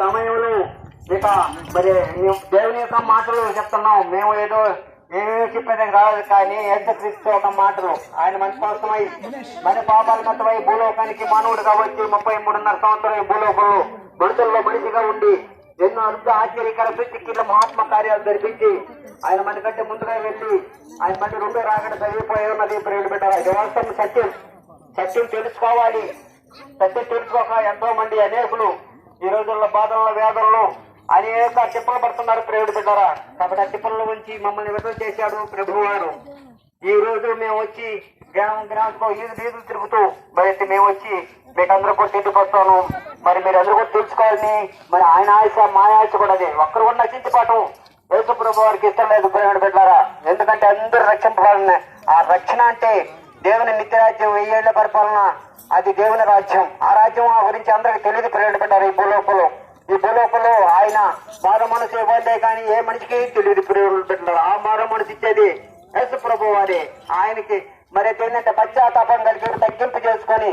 సమయంలో ఇక మరి దేవుని యొక్క మాటలు చెప్తున్నాం. మేము ఏదో ఏమేమి చెప్పేది కాదు, కానీ యేసుక్రీస్తు ఒక మాటలు ఆయన మన కోసమై మన పాపాల మొత్తమై భూలోకానికి మానవుడిగా వచ్చి 33.5 సంవత్సరం ఈ భూలోకంలో మనుషుల్లో మనిషిగా ఉండి ఎన్నో అద్భుత ఆశ్చర్యకర సూచికల మహాత్మ కార్యాలు జరిపించి ఆయన మనకంటే ముందుగా వెళ్ళి ఆయన మన రెండో రాకడ జరిగిపోయి ఉన్నది. ప్రేమ పెట్టారు. ఇది వాస్తవం, సత్యం. సత్యం తెలుసుకోవాలి. సత్యం తెలుసుకోక ఎంతో మంది అనేకులు ఈ రోజుల్లో బాధల్లో వేదనలో అనేక తిప్పలు పడుతున్నారు. ప్రేమ పెట్టారా. కాబట్టి ఆ తిప్పల నుంచి మమ్మల్ని విడుదల చేశాడు ప్రభువు వారు. ఈ రోజు మేము వచ్చి గ్రామంలో వీధులు తిరుగుతూ మరి మేము వచ్చి మీకు అందరూ కూడా తిరిగిపోతాను. మరి మీరు అందరూ కూడా తెలుసుకోవాలని మరి ఆయన ఆశ మా ఆశ కూడా అదే. ఒక్కరు కూడా నశించిపోవటం యేసు ప్రభు వారికి ఇష్టం లేదు. ప్రేమ పెట్టారా. ఎందుకంటే అందరూ రక్షింపబడాలని. ఆ రక్షణ అంటే దేవుని నిత్యరాజ్యం, 1000 ఏళ్ల పరిపాలన, అది దేవుని రాజ్యం. ఆ రాజ్యం గురించి అందరికి తెలియదు. ప్రేమ పెట్టారు. ఈ భూలోకంలో ఆయన మారు మనసు ఇవ్వండి కానీ ఏ మనిషికి తెలియదు. ప్రేమ పెట్టారు. ఆ మారు మనసు ఇచ్చేది యేసు ప్రభు వారే. ఆయనకి మరి ఏంటంటే పశ్చాత్తాపం కలిగి తగ్గింపు చేసుకొని